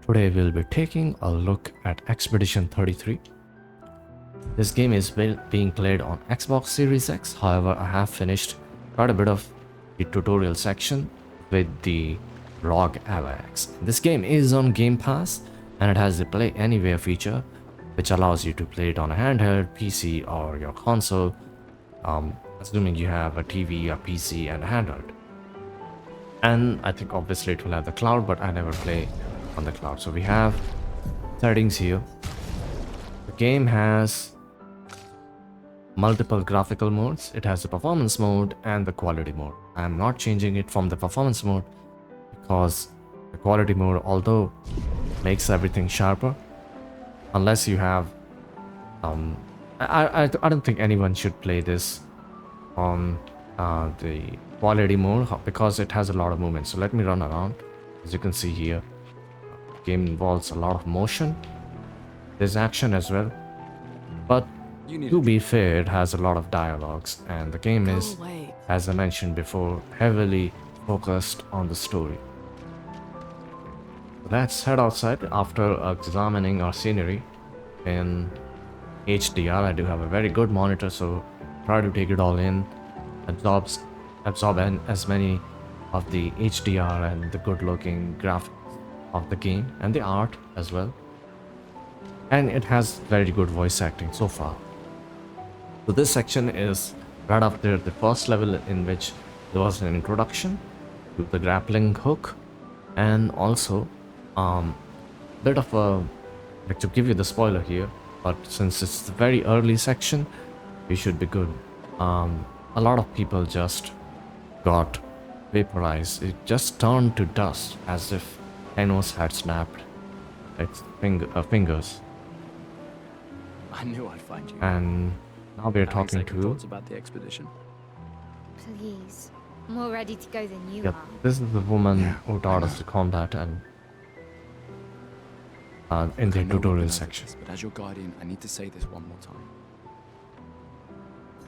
Today we'll be taking a look at Expedition 33. This game is being played on Xbox Series X, however I have finished quite a bit of the tutorial section with the ROG Ava X. This game is on Game Pass and it has the Play Anywhere feature which allows you to play it on a handheld, PC or your console, assuming you have a TV, a PC and a handheld. And I think obviously it will have the cloud, but I never play on the cloud. So we have settings here. The game has multiple graphical modes. It has the performance mode and the quality mode. I am not changing it from the performance mode because the quality mode, although makes everything sharper, unless you have I don't think anyone should play this on the quality mode because it has a lot of movement. So let me run around. As you can see here, the game involves a lot of motion. There's action as well, but to be fair, it has a lot of dialogues, and the game is, as I mentioned before, heavily focused on the story. Let's head outside. After examining our scenery in HDR, I do have a very good monitor, so try to take it all in, absorb as many of the HDR and the good looking graphics of the game and the art as well. And it has very good voice acting so far. So this section is right after the first level, in which there was an introduction to the grappling hook, and also bit of a, like, to give you the spoiler here, but since it's the very early section, we should be good. A lot of people just got vaporized. It just turned to dust, as if Thanos had snapped its fingers. I knew I'd find you. And now we're talking to thoughts about the expedition. Please, more ready to go than you yeah, are. this is the woman who taught us the combat and in the tutorial section. But as your guardian, I need to say this one more time.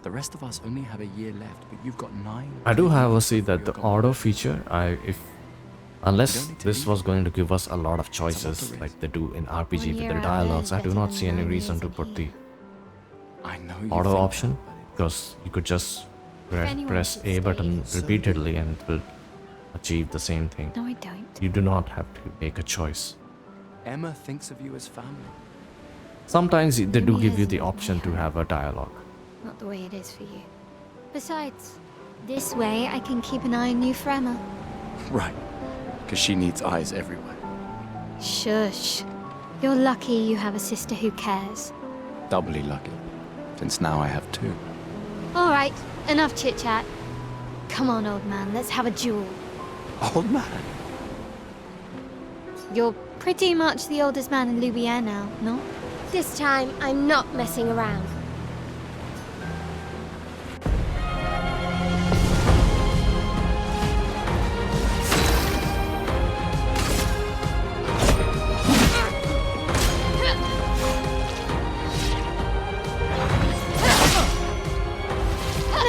The rest of us only have a year left, but you've got 9. I do however see that the auto feature, unless this was going to give us a lot of choices like they do in RPG with their dialogues, I do not see any reason to put the I know you auto think option, that, but it's- because you could just anyone press should A stay button so repeatedly and it will achieve the same thing. No, I don't. You do not have to make a choice. Emma thinks of you as family. Sometimes they do give you the option to have a dialogue. Not the way it is for you. Besides, this way I can keep an eye on you for Emma. Right. Because she needs eyes everywhere. Shush. You're lucky you have a sister who cares. Doubly lucky. Since now I have 2. All right, enough chit-chat. Come on, old man, let's have a duel. Old man. You're pretty much the oldest man in Louvier now, no? This time, I'm not messing around.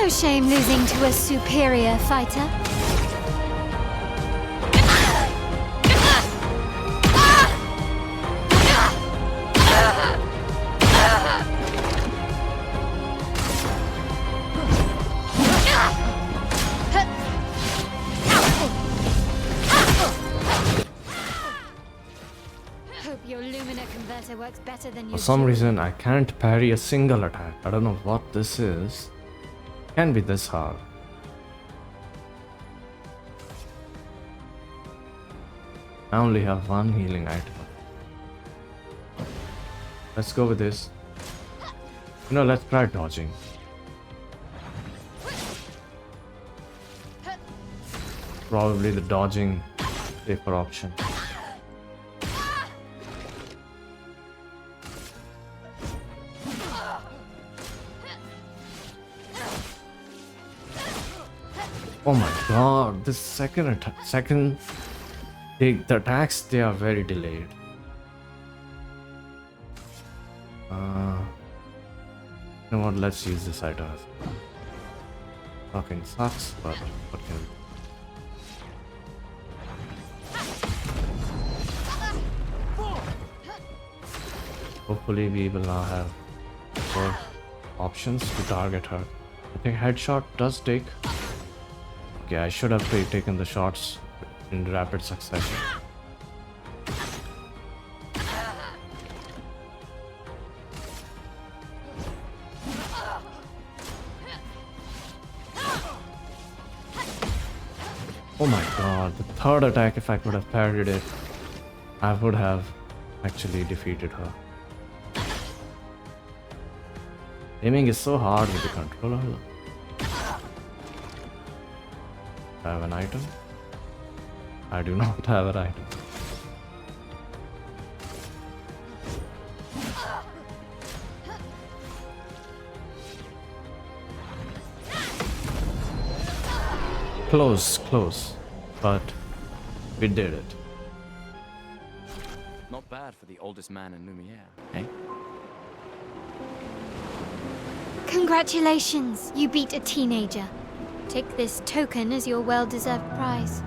No shame losing to a superior fighter. Hope your Lumina converter works better than you. For some reason, I can't parry a single attack. I don't know what this is. Can be this hard. I only have one healing item. Let's go with this. Let's try dodging. Probably the dodging safer option. Oh my god, this the attacks, they are very delayed. You know what, let's use this item. Fucking sucks, but what can we do? Hopefully we will now have more options to target her. I think headshot does take. Okay, I should have taken the shots in rapid succession. Oh my god, the third attack, if I could have parried it, I would have actually defeated her. Aiming is so hard with the controller. I have an item? I do not have an item. Close, but we did it. Not bad for the oldest man in Lumiere, eh? Congratulations, you beat a teenager. Take this token as your well-deserved prize.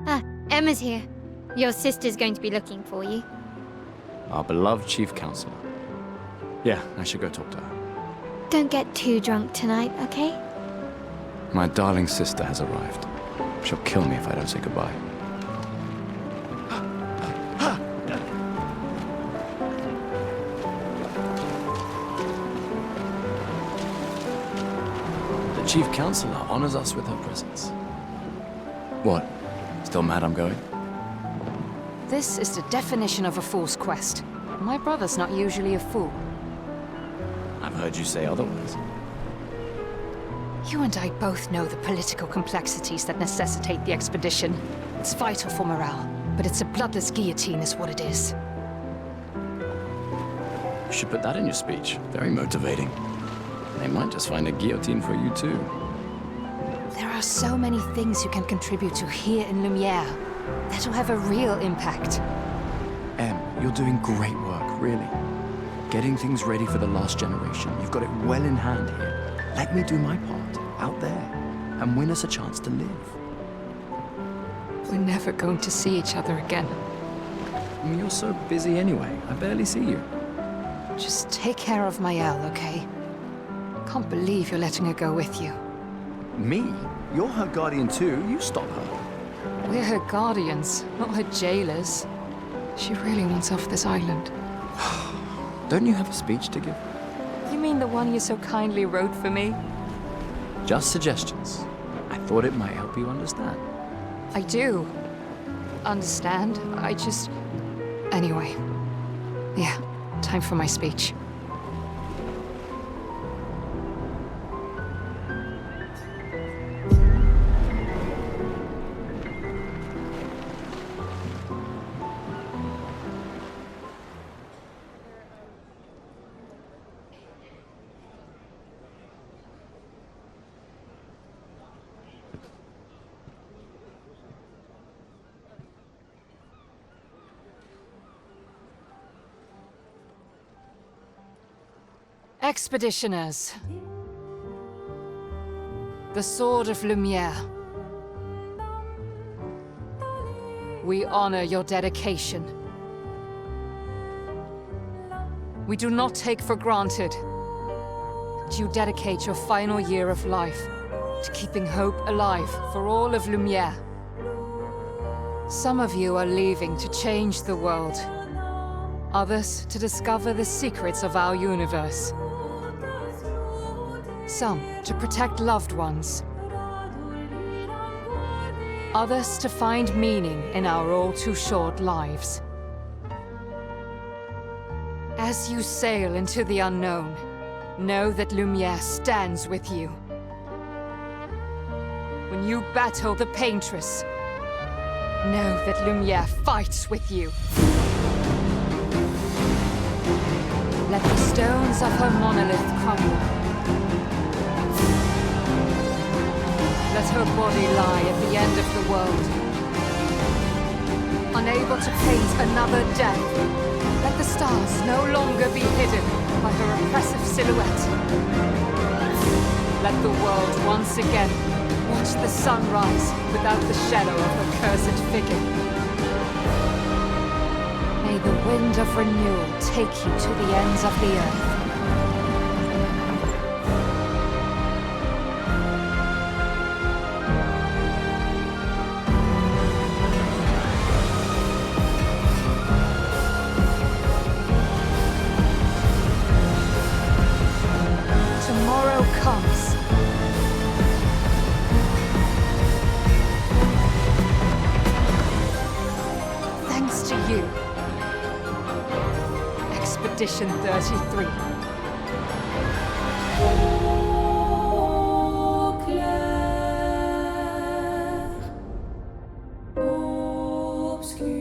Ah, Emma's here. Your sister's going to be looking for you. Our beloved chief counselor. Yeah, I should go talk to her. Don't get too drunk tonight, okay? My darling sister has arrived. She'll kill me if I don't say goodbye. The chief counselor honors us with her presence. What? Still mad I'm going? This is the definition of a fool's quest. My brother's not usually a fool. I've heard you say otherwise. You and I both know the political complexities that necessitate the expedition. It's vital for morale, but it's a bloodless guillotine is what it is. You should put that in your speech. Very motivating. They might just find a guillotine for you too. There are so many things you can contribute to here in Lumiere that'll have a real impact. Em, you're doing great work, really. Getting things ready for the last generation. You've got it well in hand here. Let me do my part, out there, and win us a chance to live. We're never going to see each other again. You're so busy anyway. I barely see you. Just take care of Maëlle, okay? Can't believe you're letting her go with you. Me? You're her guardian too. You stop her. We're her guardians, not her jailers. She really wants off this island. Don't you have a speech to give? You mean the one you so kindly wrote for me? Just suggestions. I thought it might help you understand. I do. Understand? I just... Anyway. Yeah, time for my speech. Expeditioners. The Sword of Lumiere. We honor your dedication. We do not take for granted that you dedicate your final year of life to keeping hope alive for all of Lumiere. Some of you are leaving to change the world. Others to discover the secrets of our universe. Some to protect loved ones. Others to find meaning in our all-too-short lives. As you sail into the unknown, know that Lumiere stands with you. When you battle the Paintress, know that Lumiere fights with you. Let the stones of her monolith crumble. Let her body lie at the end of the world. unable to paint another death. Let the stars no longer be hidden by her oppressive silhouette. Let the world once again watch the sun rise without the shadow of her cursed figure. May the wind of renewal take you to the ends of the earth. Tomorrow comes. Thanks to you. Expedition 33. Obscur.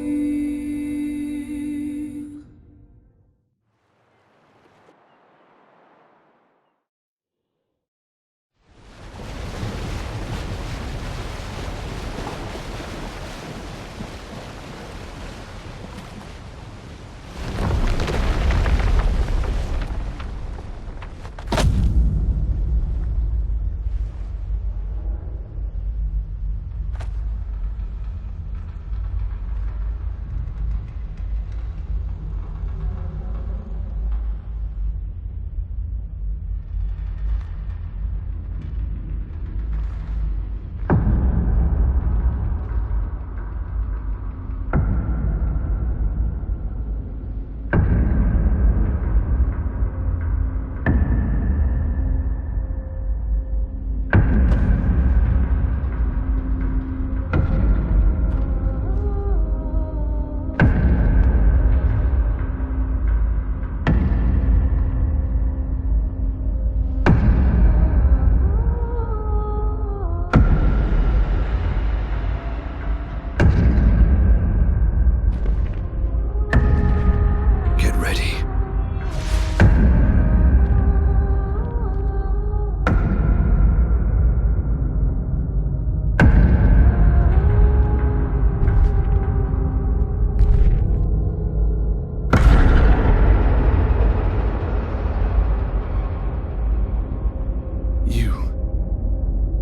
Get ready.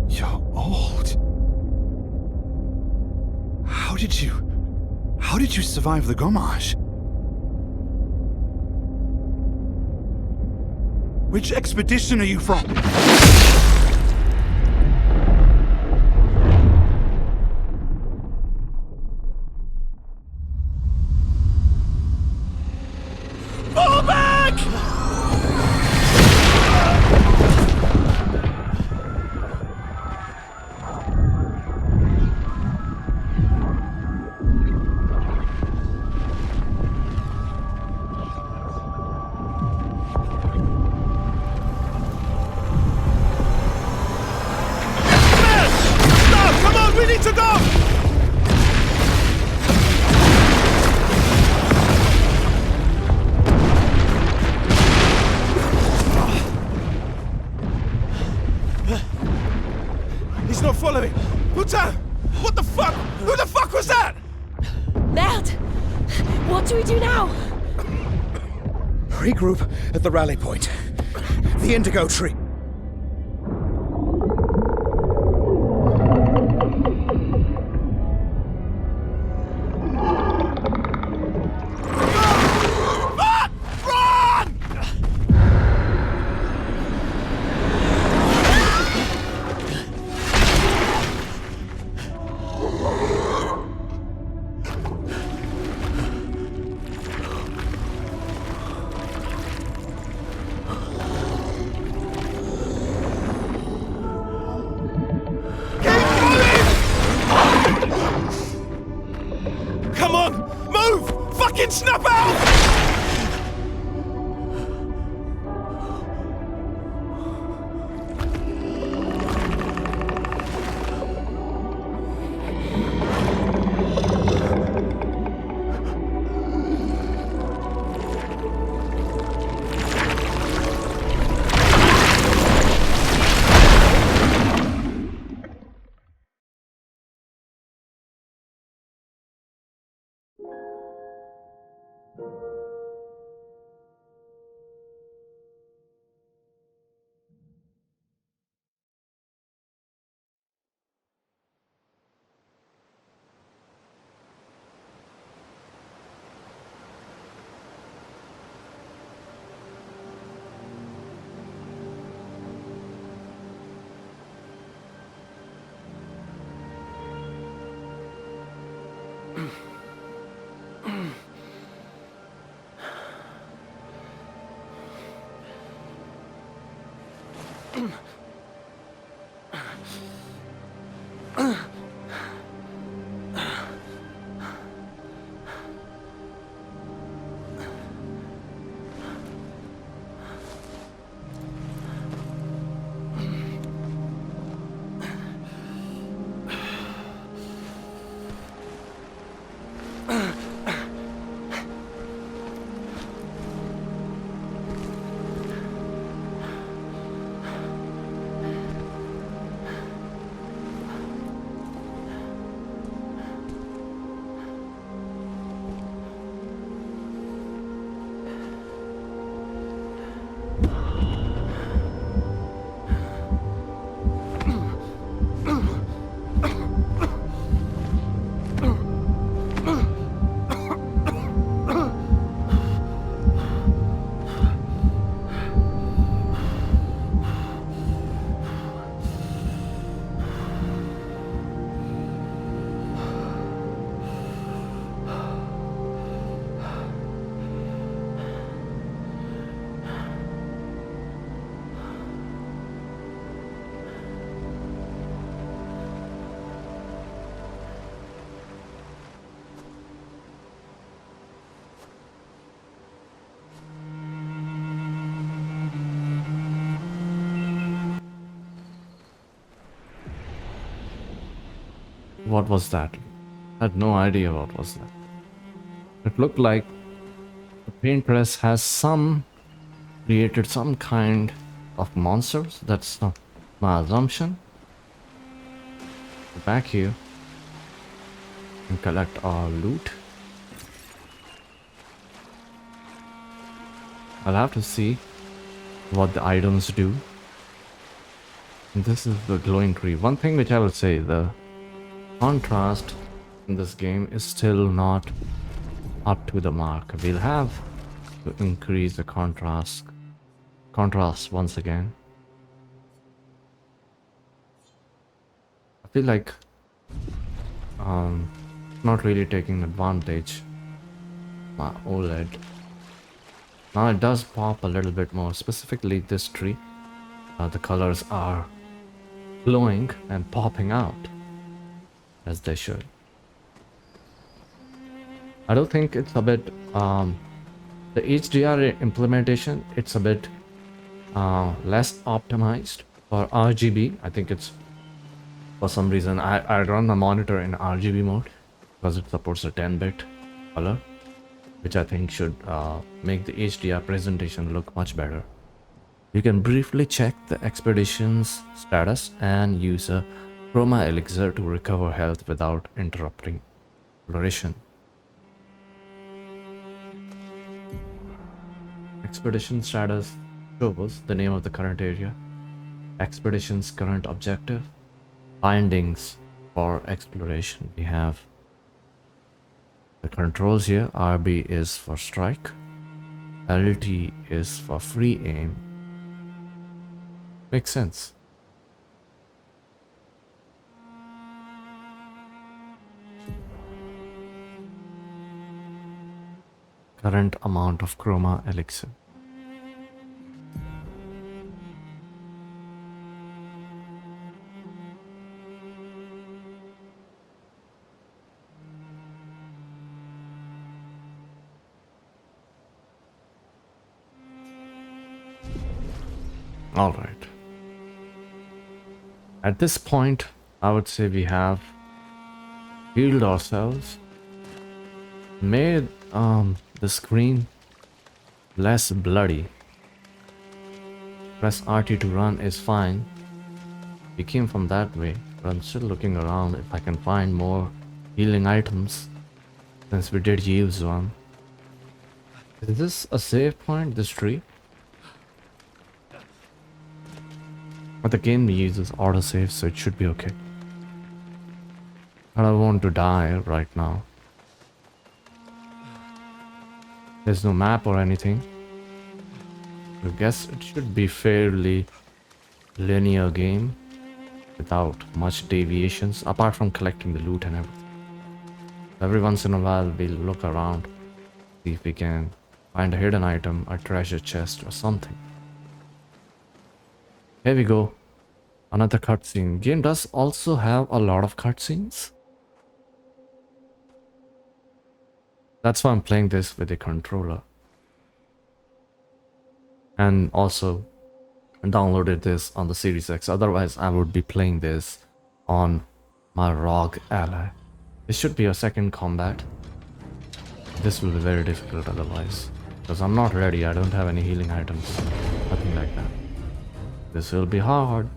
You're old. How did you survive the Gommage? Which expedition are you from? Fall back! We need to go! He's not following. Putain! What the fuck? Who the fuck was that? Merde! What do we do now? Regroup at the rally point. The Indigo Tree. Come on! Move! Fucking snap out! What was that? I had no idea what was that. It looked like the paint press has created some kind of monsters. That's my assumption. Back here and collect our loot. I'll have to see what the items do. And this is the glowing tree. One thing which I will say, the contrast in this game is still not up to the mark. We'll have to increase the contrast once again. I feel like not really taking advantage of my OLED. Now it does pop a little bit more, specifically this tree. The colors are glowing and popping out as they should. I don't think it's a bit the HDR implementation, it's a bit less optimized for RGB. I think it's, for some reason, I run the monitor in RGB mode because it supports a 10-bit color, which I think should make the HDR presentation look much better. You can briefly check the expedition's status and use a chroma elixir to recover health without interrupting exploration. Expedition status shows the name of the current area, expedition's current objective, findings for exploration. We have the controls here. RB is for strike, LT is for free aim. Makes sense. Current amount of chroma elixir. All right. At this point, I would say we have healed ourselves, made the screen less bloody. Press RT to run is fine. We came from that way, but I'm still looking around if I can find more healing items, since we did use one. Is this a save point, this tree? But the game uses autosave, so it should be okay. I don't want to die right now. There's no map or anything. I guess it should be fairly linear game without much deviations, apart from collecting the loot and everything. Every once in a while we'll look around, see if we can find a hidden item, a treasure chest or something. Here we go. Another cutscene. Game does also have a lot of cutscenes. That's why I'm playing this with a controller. And also downloaded this on the Series X. Otherwise, I would be playing this on my ROG Ally. This should be a second combat. This will be very difficult otherwise. Because I'm not ready. I don't have any healing items. Nothing like that. This will be hard.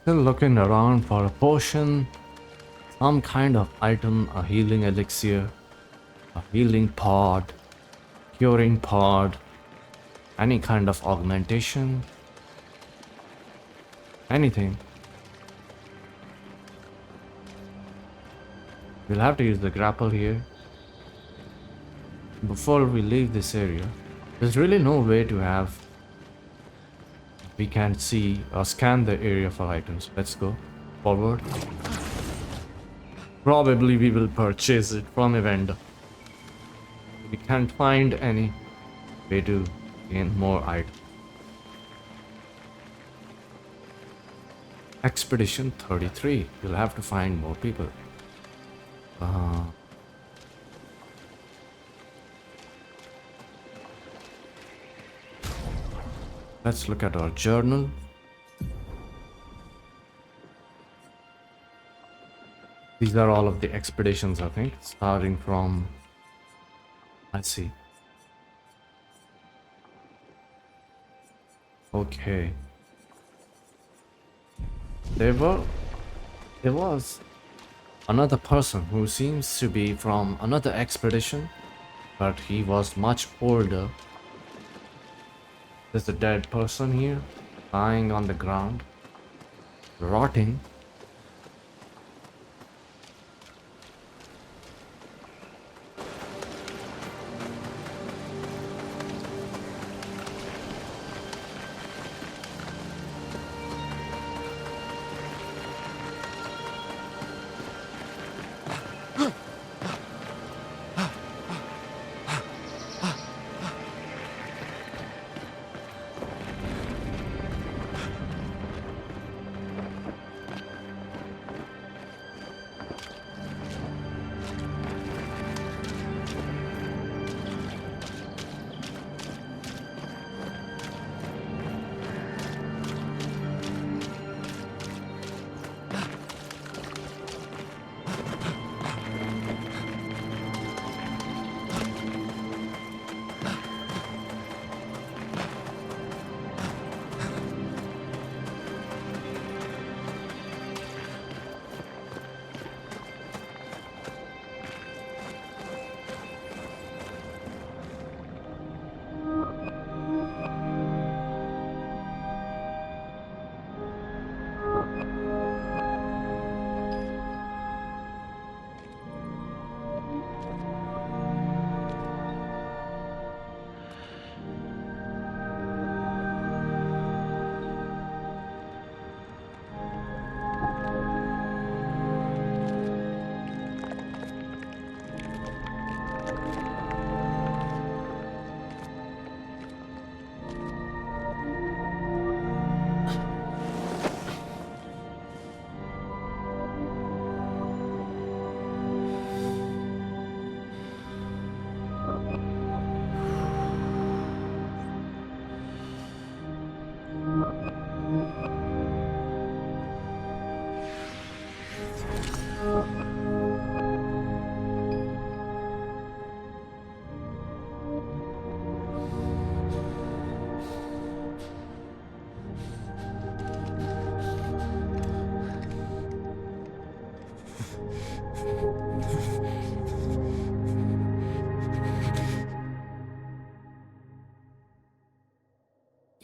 Still looking around for a potion, some kind of item, a healing elixir, a healing pod, curing pod, any kind of augmentation, anything. We'll have to use the grapple here. Before we leave this area, there's really no way to have we can see or scan the area for items. Let's go forward. Probably we will purchase it from a vendor. We can't find any way to gain more items. Expedition 33. We'll have to find more people. Let's look at our journal. These are all of the expeditions, I think, starting from, let's see. Okay. There was another person who seems to be from another expedition, but he was much older. There's a dead person here, lying on the ground, rotting.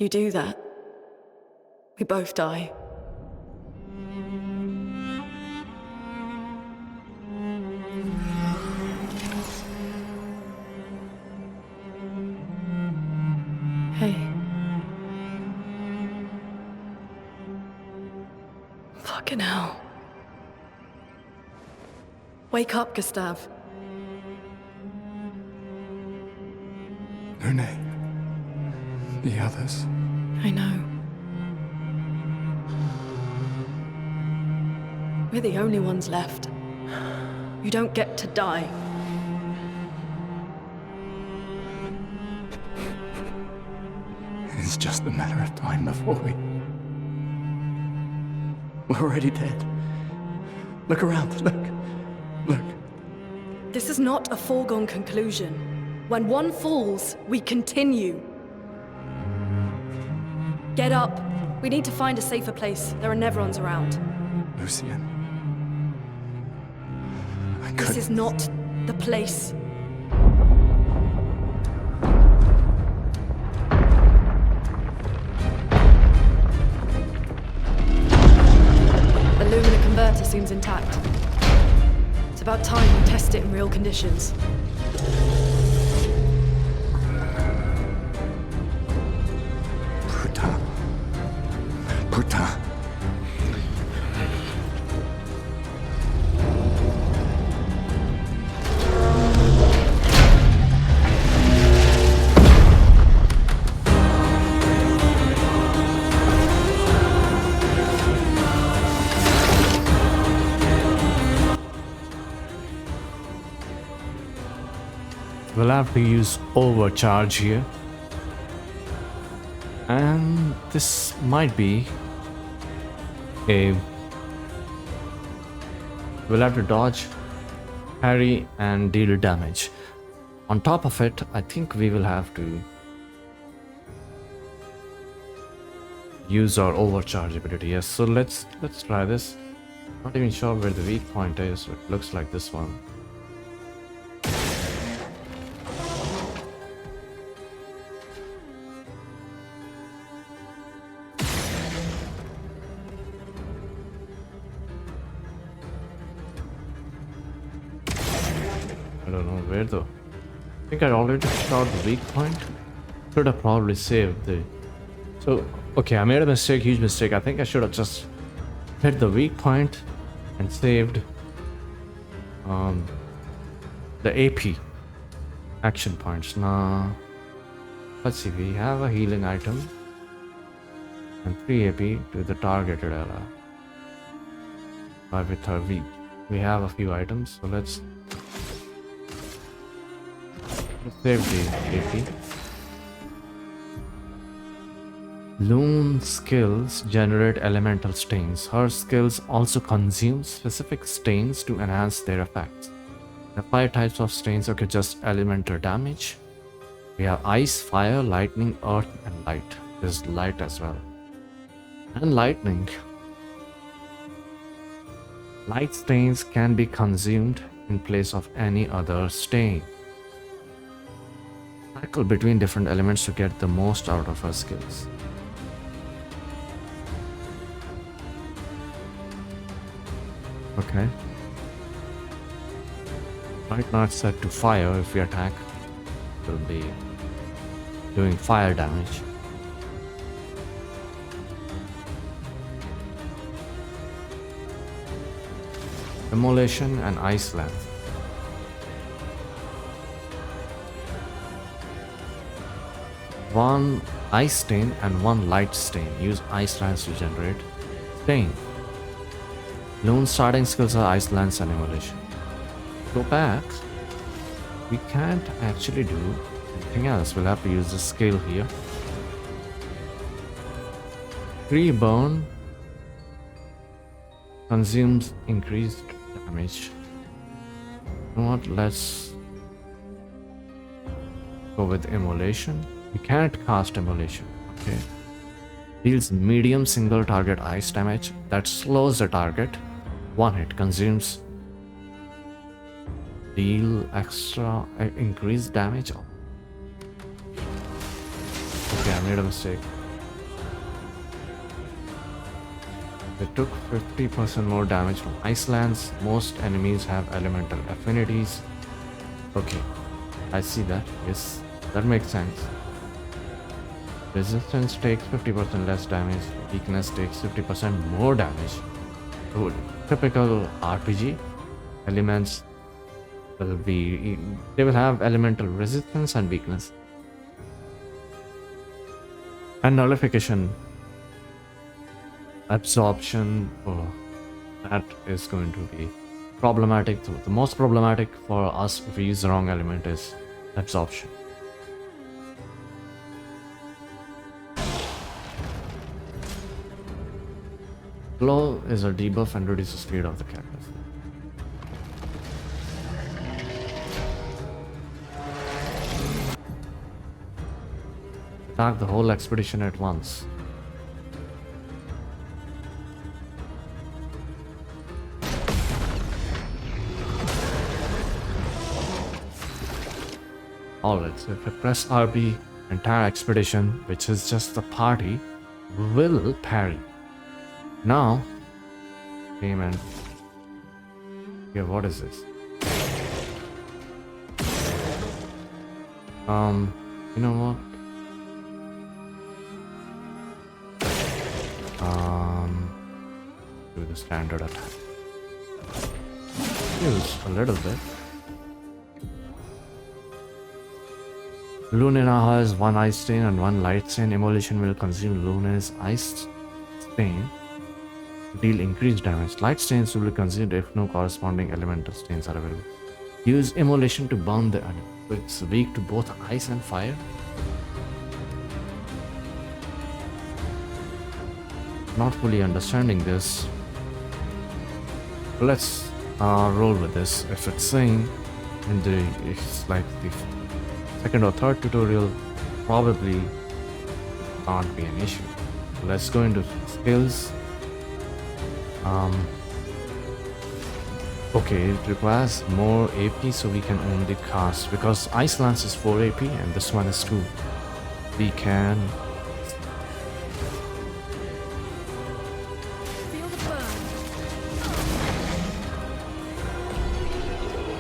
You do that, we both die. Hey. Fucking hell. Wake up, Gustav. Lune. The others. I know. We're the only ones left. You don't get to die. It's just a matter of time before we're already dead. Look around, look. This is not a foregone conclusion. When one falls, we continue. Get up. We need to find a safer place. There are Nevrons around. Lucien. This is not the place. The Lumina converter seems intact. It's about time we test it in real conditions. Putain. We'll have to use overcharge here. And this might be a... We'll have to dodge, parry, and deal damage. On top of it, I think we will have to use our overcharge ability. Yes, so let's try this. Not even sure where the weak point is. It looks like this one. I don't know where though. I think I already shot the weak point. Should have probably saved the... So, okay, I made a mistake, huge mistake. I think I should have just hit the weak point and saved the AP action points. Now, let's see, we have a healing item and 3 AP to the targeted ally. But with her weak, we have a few items, so let's save the AP. Loon skills generate elemental stains. Her skills also consume specific stains to enhance their effects. The 5 types of stains, okay, just elemental damage. We have ice, fire, lightning, earth, and light. There's light as well. And lightning. Light stains can be consumed in place of any other stain. Cycle between different elements to get the most out of her skills. Okay. Right now it's set to fire. If we attack, we'll be doing fire damage. Immolation and Ice Lance. One ice stain and one light stain. Use Ice Lance to generate stain. Loon starting skills are Ice Lance and Immolation. Go back. We can't actually do anything else. We'll have to use the skill here. 3 burn consumes increased damage. You know what? Let's go with Immolation. We can't cast Immolation. Okay. Deals medium single target ice damage that slows the target. 1 hit consumes. Deal extra increased damage. Okay, I made a mistake. They took 50% more damage from Icelands. Most enemies have elemental affinities. Okay, I see that. Yes, that makes sense. Resistance takes 50% less damage. Weakness takes 50% more damage. So typical RPG elements will be, they will have elemental resistance and weakness. And nullification. Absorption. Oh, that is going to be problematic. So the most problematic for us if we use the wrong element is absorption. Glow is a debuff and reduces speed of the character. Attack the whole expedition at once. Alright, so if I press RB, entire expedition, which is just the party, will parry. Now, payment. Yeah, what is this? You know what? Do the standard attack. Use a little bit. Lunina has one ice stain and one light stain. Immolation will consume Luna's ice stain. Deal increased damage. Light stains will be consumed if no corresponding elemental stains are available. Use immolation to burn the enemy. It's weak to both ice and fire. Not fully understanding this. Let's roll with this. If it's saying it's like the second or third tutorial, probably can't be an issue. So let's go into skills. Okay, it requires more AP, so we can only cast, because Ice Lance is 4 AP and this one is 2. We can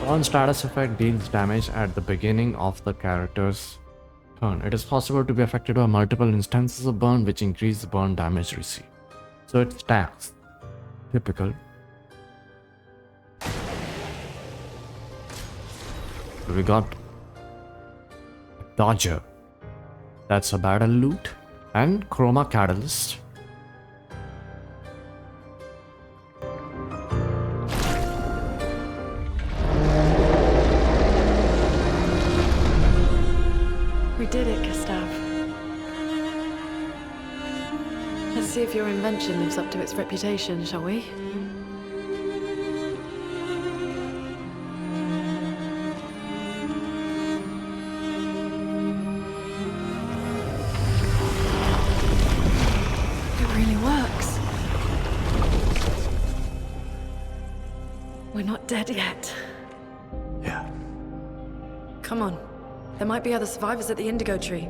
burn status effect deals damage at the beginning of the character's turn. It is possible to be affected by multiple instances of burn, which increase the burn damage received. So it stacks. Typical. We got Dodger. That's a battle loot. And Chroma Catalyst. We did it, Gustav. Let's see if your invention lives up to its reputation, shall we? It really works. We're not dead yet. Yeah. Come on. There might be other survivors at the Indigo Tree.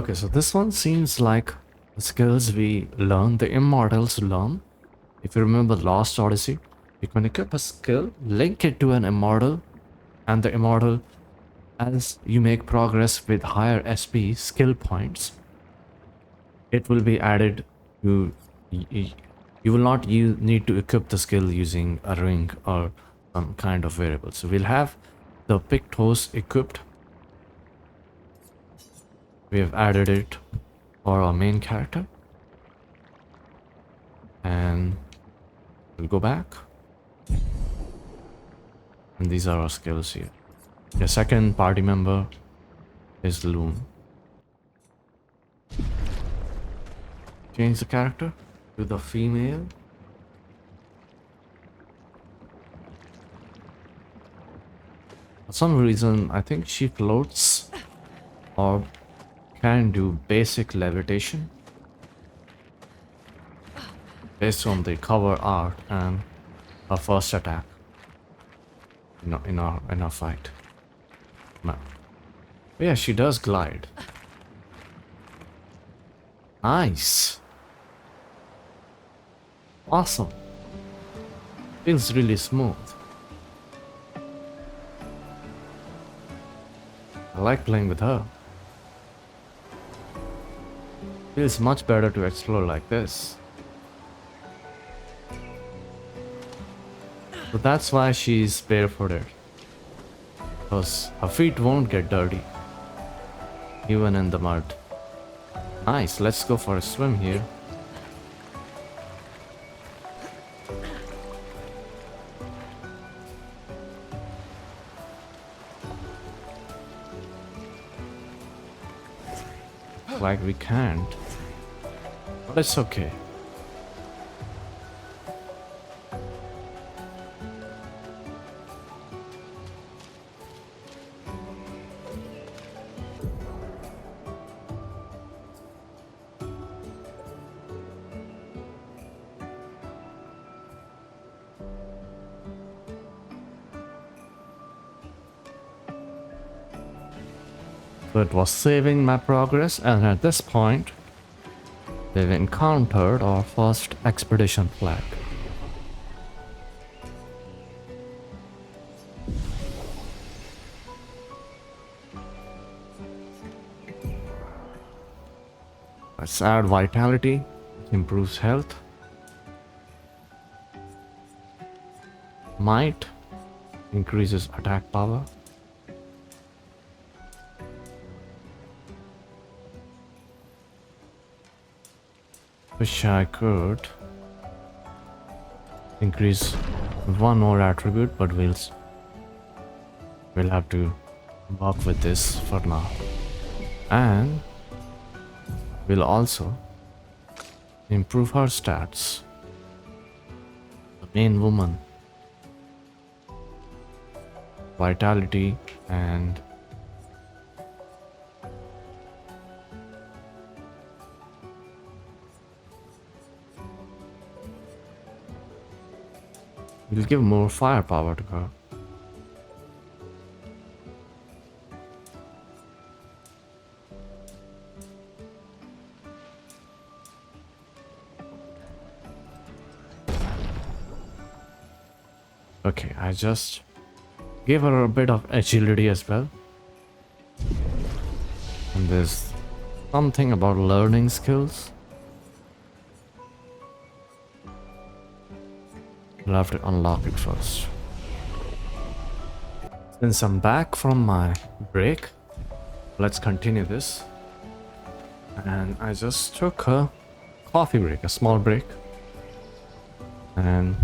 Okay, so this one seems like the skills we learn, the immortals learn. If you remember Lost Odyssey, you can equip a skill, link it to an immortal, and the immortal, as you make progress with higher SP skill points, it will be added to. You will not need to equip the skill using a ring or some kind of variable. So we'll have the Pictos equipped. We have added it for our main character. And we'll go back. And these are our skills here. The second party member is Loon. Change the character to the female. For some reason, I think she floats or can do basic levitation based on the cover art and her first attack in our fight. No. Yeah, she does glide. Nice. Awesome. Feels really smooth. I like playing with her. Feels much better to explore like this. So that's why she's barefooted. Because her feet won't get dirty. Even in the mud. Nice, let's go for a swim here. Like we can't. But it's okay. So it was saving my progress, and at this point, we've encountered our first expedition flag. Let's add vitality, improves health. Might increases attack power. Wish I could increase one more attribute, but we'll have to work with this for now. And we'll also improve her stats. The main woman, vitality and we'll give more firepower to her. Okay, I just gave her a bit of agility as well. And there's something about learning skills. We'll have to unlock it first. Since I'm back from my break, let's continue this. And I just took a coffee break, a small break. And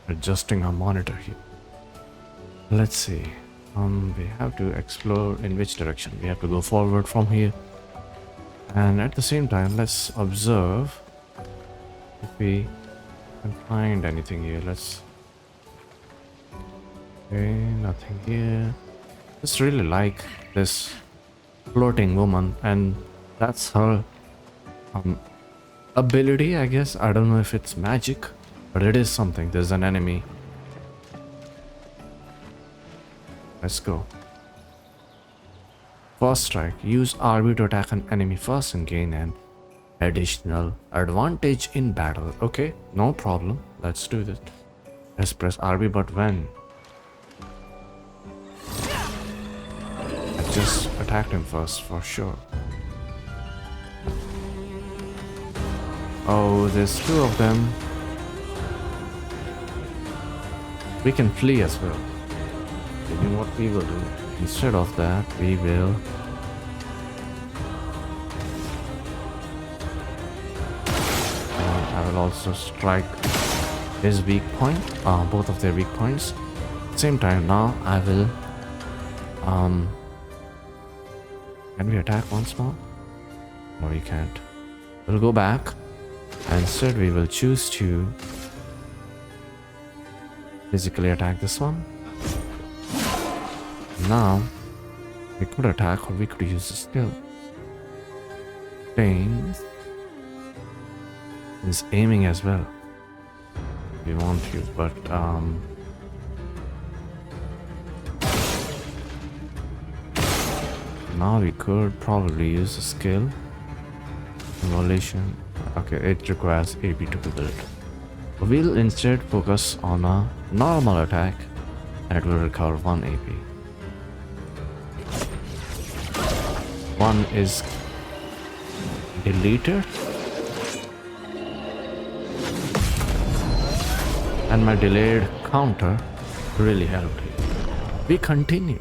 adjusting our monitor here. Let's see. We have to explore in which direction. We have to go forward from here. And at the same time, let's observe if we can find anything here. Let's... Okay, nothing here. Just really like this floating woman, and that's her ability, I guess. I don't know if it's magic, but it is something. There's an enemy. Let's go. First strike. Use RB to attack an enemy first and gain an additional advantage in battle. Okay, no problem. Let's do this. Let's press RB, but when? I just attacked him first for sure. Oh, there's two of them. We can flee as well. You know what we will do? Instead of that, we will I will also strike his weak point, both of their weak points. Same time now I will can we attack once more? No, we can't. We'll go back and instead we will choose to physically attack this one. Now we could attack or we could use the skill. Pain is aiming as well. We want to, but now we could probably use a skill. Evolution. Okay, it requires AB to be built. We'll instead focus on a normal attack and it will recover 1 AP. One is deleted and my delayed counter really helped here. We continue.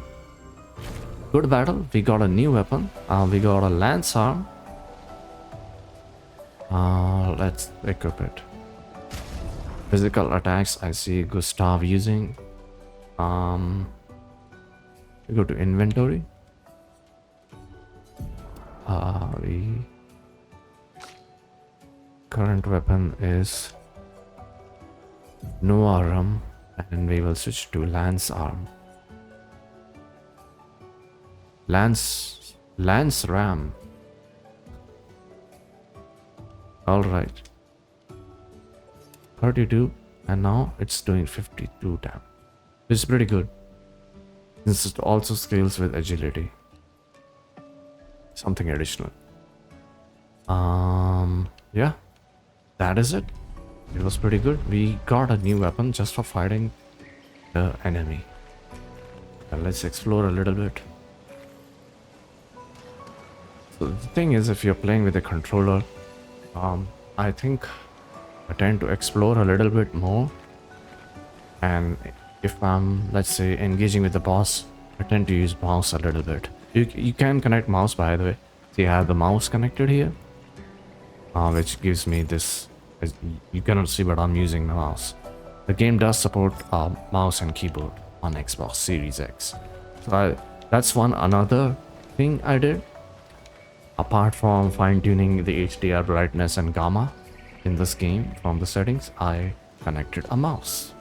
Good battle. We got a new weapon. We got a lance arm. Let's equip it. Physical attacks. I see Gustav using. We go to inventory. The current weapon is no arm, and we will switch to lance arm. Lance ram. All right. 32, and now it's doing 52 damage. It's pretty good. This also scales with agility. Something additional. Yeah, that is it. It was pretty good. We got a new weapon just for fighting the enemy. Now let's explore a little bit. So the thing is, if you're playing with a controller, I think I tend to explore a little bit more. And if I'm, let's say, engaging with the boss, I tend to use mouse a little bit. You can connect mouse, by the way. See, I have the mouse connected here, which gives me this. You cannot see, but I'm using the mouse. The game does support mouse and keyboard on Xbox Series X. So that's another thing I did. Apart from fine-tuning the HDR brightness and gamma in this game from the settings, I connected a mouse.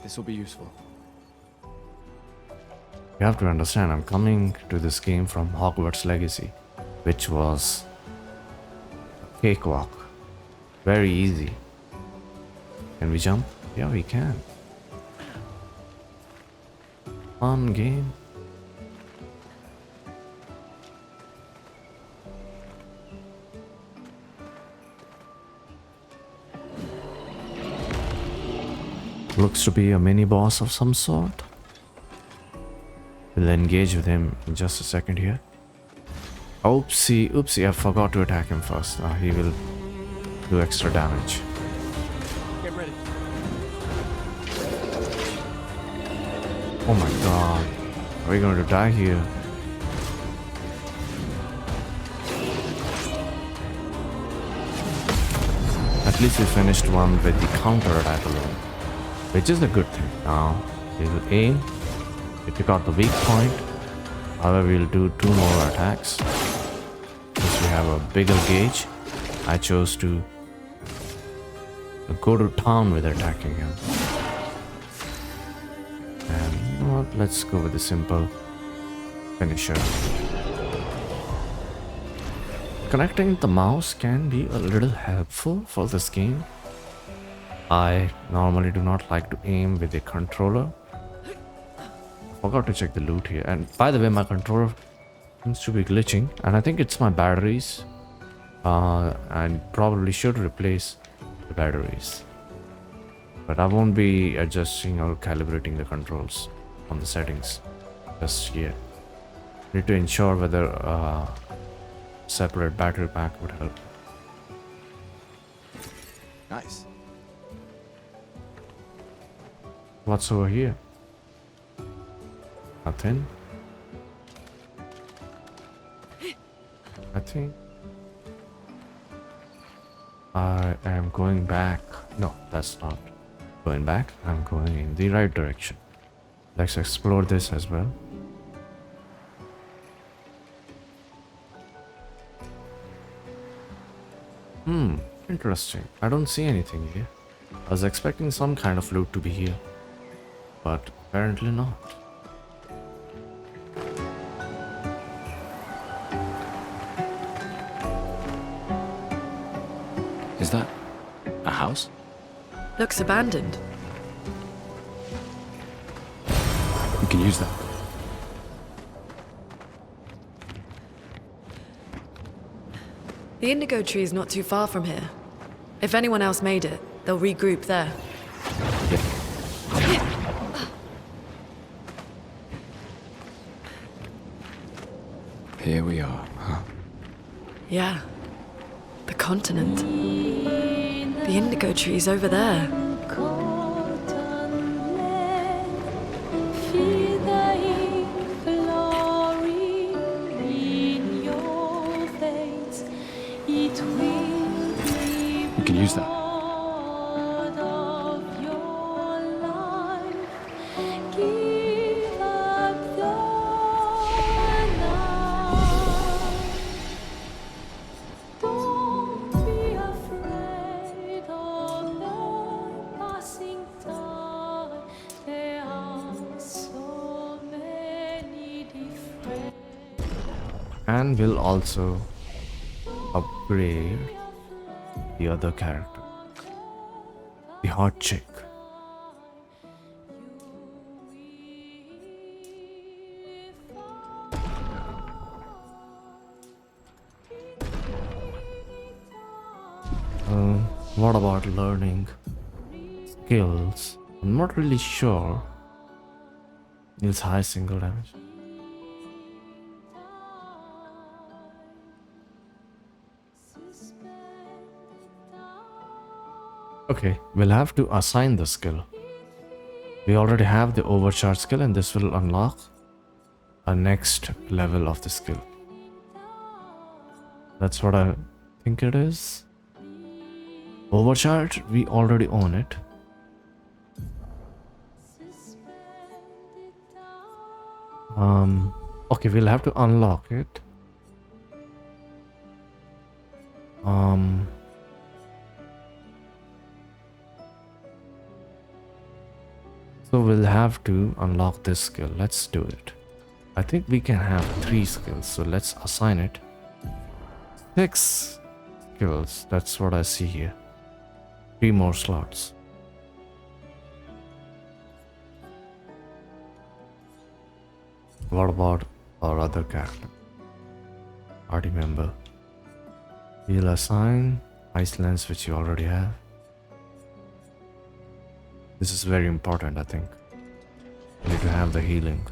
This will be useful. You have to understand, I'm coming to this game from Hogwarts Legacy, which was a cakewalk. Very easy. Can we jump? Yeah, we can. Fun game. Looks to be a mini boss of some sort. We'll engage with him in just a second here. Oopsie, I forgot to attack him first. He will do extra damage. Get ready. Oh my god. Are we going to die here? At least we finished one with the counter attack alone, which is a good thing. Now we will aim. We took out the weak point. However, we'll do 2 more attacks. Since we have a bigger gauge, I chose to go to town with attacking him. And you know what? Let's go with a simple finisher. Connecting the mouse can be a little helpful for this game. I normally do not like to aim with a controller. Forgot to check the loot here. And by the way, my controller seems to be glitching, and I think it's my batteries. And probably should replace the batteries. But I won't be adjusting or calibrating the controls on the settings just yet. Need to ensure whether separate battery pack would help. Nice. What's over here? Nothing. I think I am going back. No, that's not going back. I'm going in the right direction. Let's explore this as well. Interesting. I don't see anything here. I was expecting some kind of loot to be here, but apparently not. Is that a house? Looks abandoned. We can use that. The indigo tree is not too far from here. If anyone else made it, they'll regroup there. Here we are, huh? Yeah. The continent. The indigo tree's over there. We can use that. And we'll also upgrade the other character, the hot chick. What about learning skills? I'm not really sure. Deals high single damage. Okay, we'll have to assign the skill. We already have the overcharge skill, and this will unlock a next level of the skill. That's what I think it is. Overcharge, we already own it. Okay, we'll have to unlock it. So we'll have to unlock this skill. Let's do it. I think we can have 3 skills, so let's assign it. 6 skills, that's what I see here. 3 more slots. What about our other character? Party member. We'll assign Icelands, which you already have. This is very important, I think. We need to have the healing.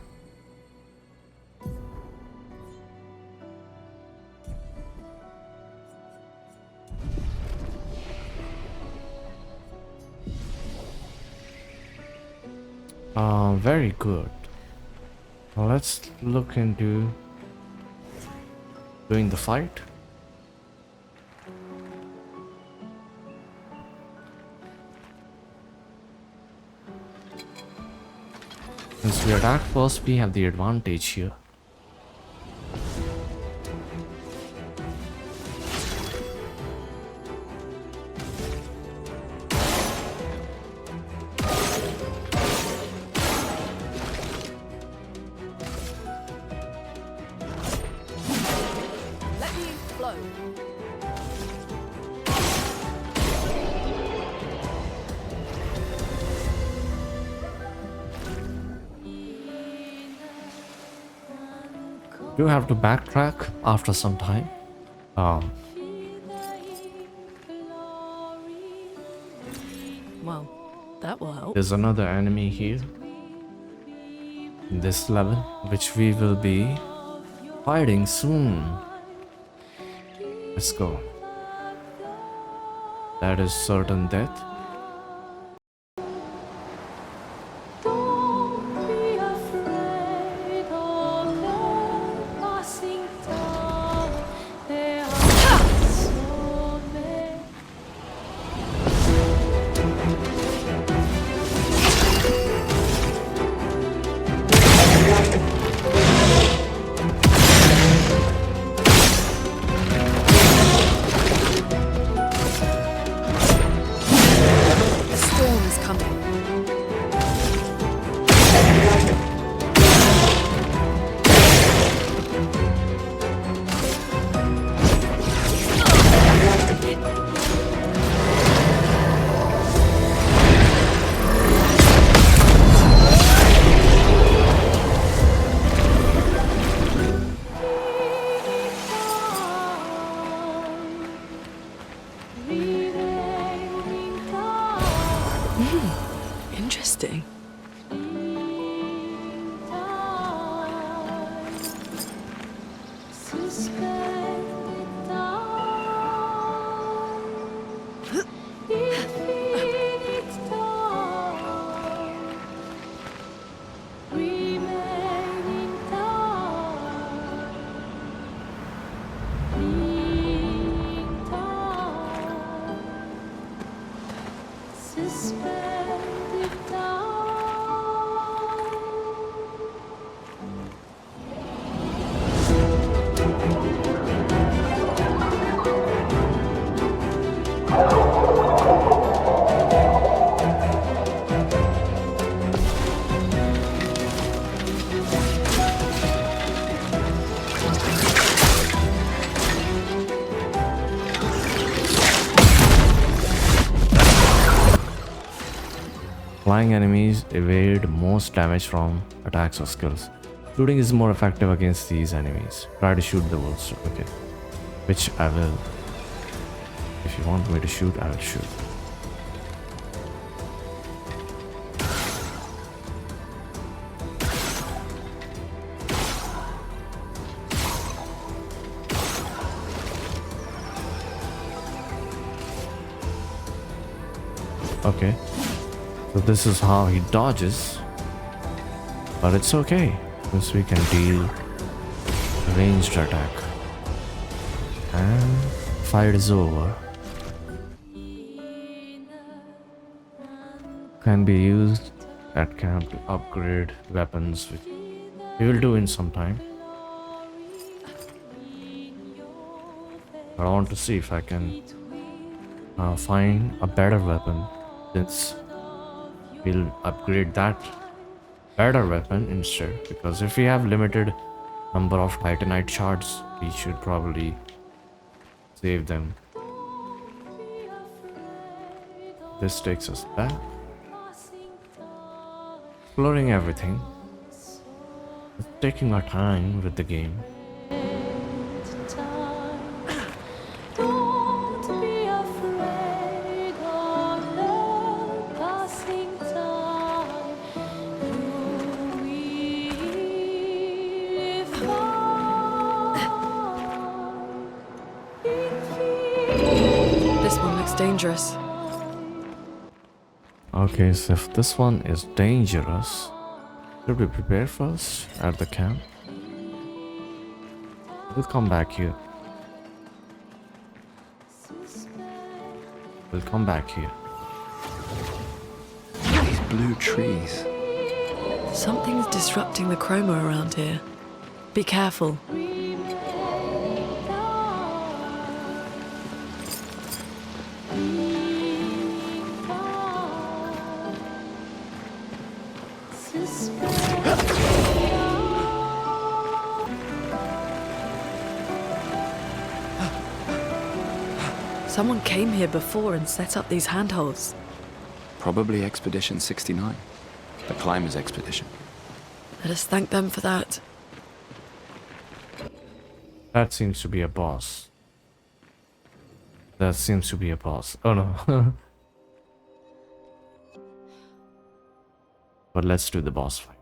Very good. Now let's look into doing the fight. Since we attack first, we have the advantage here. Let me flow. Do have to backtrack after some time. Well, that will help. There's another enemy here in this level, which we will be fighting soon. Let's go. That is certain death. The storm is coming. Interesting. Flying enemies evade most damage from attacks or skills. Shooting is more effective against these enemies. Try to shoot the wolves. Okay. Which I will. If you want me to shoot, I will shoot. Okay. So this is how he dodges. But it's okay, because we can deal ranged attack. And fight is over. Can be used at camp to upgrade weapons, which we will do in some time. But I want to see if I can find a better weapon, since we'll upgrade that better weapon instead, because if we have limited number of titanite shards, we should probably save them. This takes us back, exploring everything, taking our time with the game. This one looks dangerous. Okay, so if this one is dangerous, should we prepare first at the camp? We'll come back here. We'll come back here. These blue trees. Something's disrupting the chroma around here. Be careful. Someone came here before and set up these handholds. Probably Expedition 69. The Climbers Expedition. Let us thank them for that. That seems to be a boss. That seems to be a boss. Oh no. But let's do the boss fight.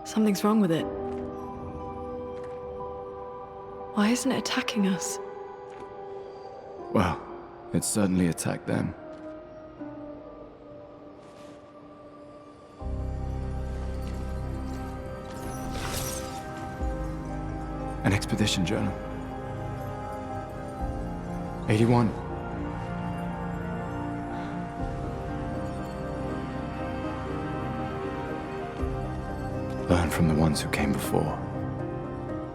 Something's wrong with it. Why isn't it attacking us? Well, it certainly attacked them. An expedition journal. 81. Learn from the ones who came before.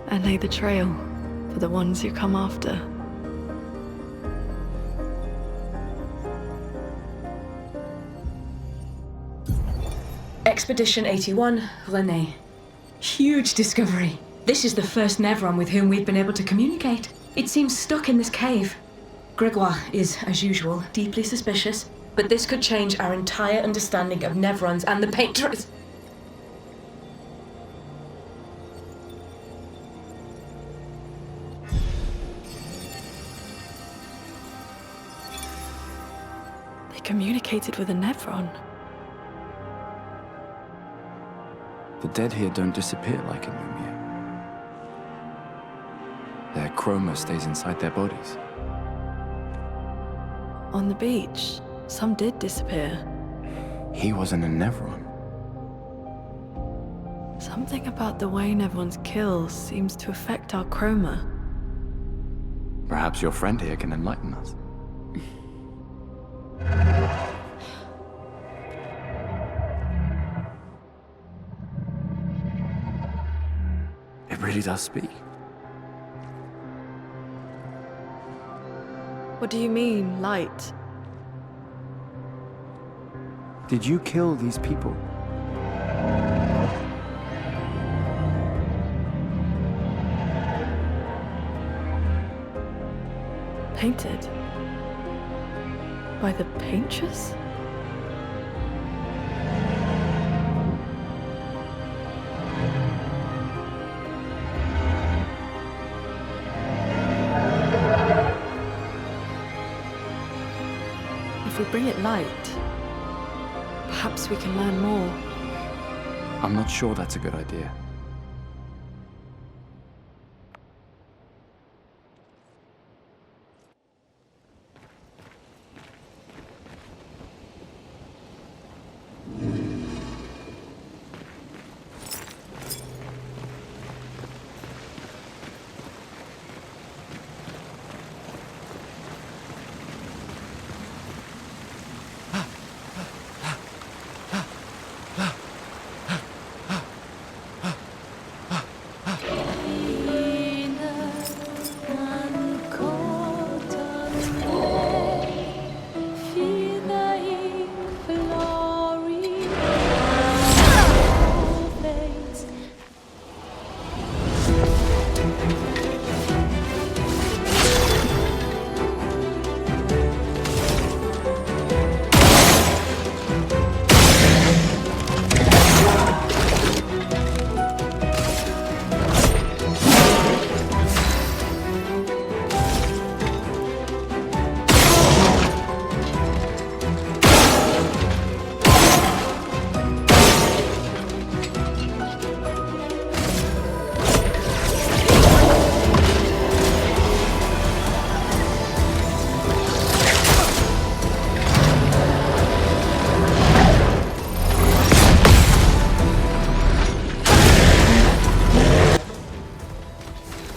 And lay the trail for the ones who come after. Expedition 81, René. Huge discovery. This is the first Nevron with whom we've been able to communicate. It seems stuck in this cave. Gregoire is, as usual, deeply suspicious, but this could change our entire understanding of Nevrons and the Painters. They communicated with a Nevron. The dead here don't disappear like in Lumiere. Their chroma stays inside their bodies. On the beach, some did disappear. He wasn't a Nevron. Something about the way Nevrons kill seems to affect our chroma. Perhaps your friend here can enlighten us. It really does speak. What do you mean, light? Did you kill these people? Painted? By the Painters? If we bring it light, perhaps we can learn more. I'm not sure that's a good idea.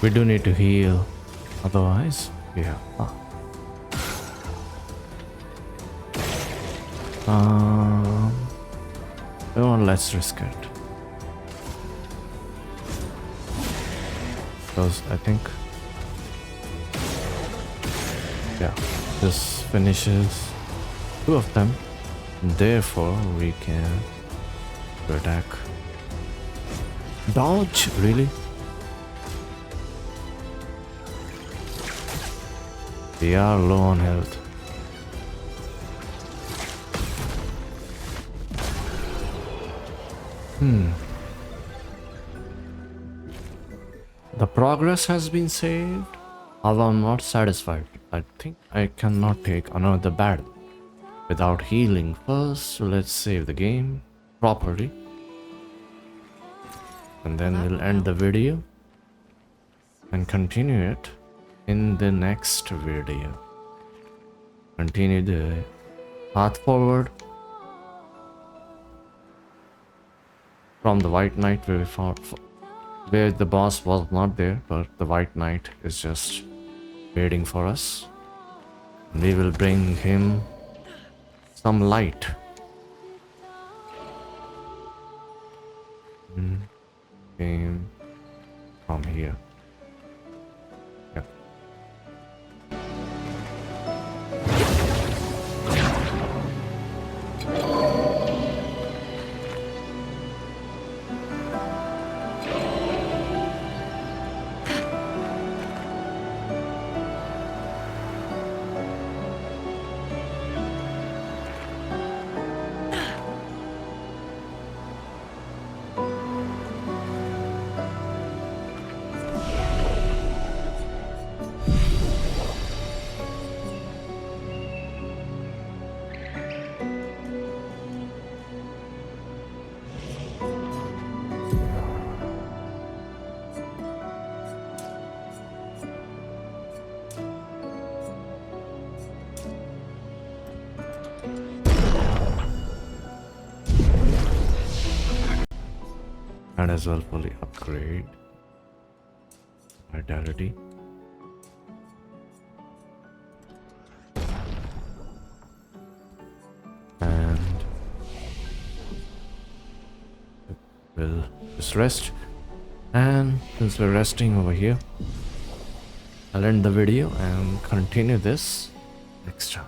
We do need to heal, otherwise, yeah. Oh, let's risk it. Because I think, yeah, this finishes 2 of them. Therefore, we can attack Dodge, really? They are low on health. The progress has been saved. Although I'm not satisfied. I think I cannot take another battle without healing first. So let's save the game properly. And then we'll end the video and continue it in the next video. Continue the path forward from the White Knight where we fought, where the boss was not there, but the White Knight is just waiting for us. We will bring him some light. Came from here. Yep. And as well fully upgrade vitality. And we'll just rest. And since we're resting over here, I'll end the video and continue this next time.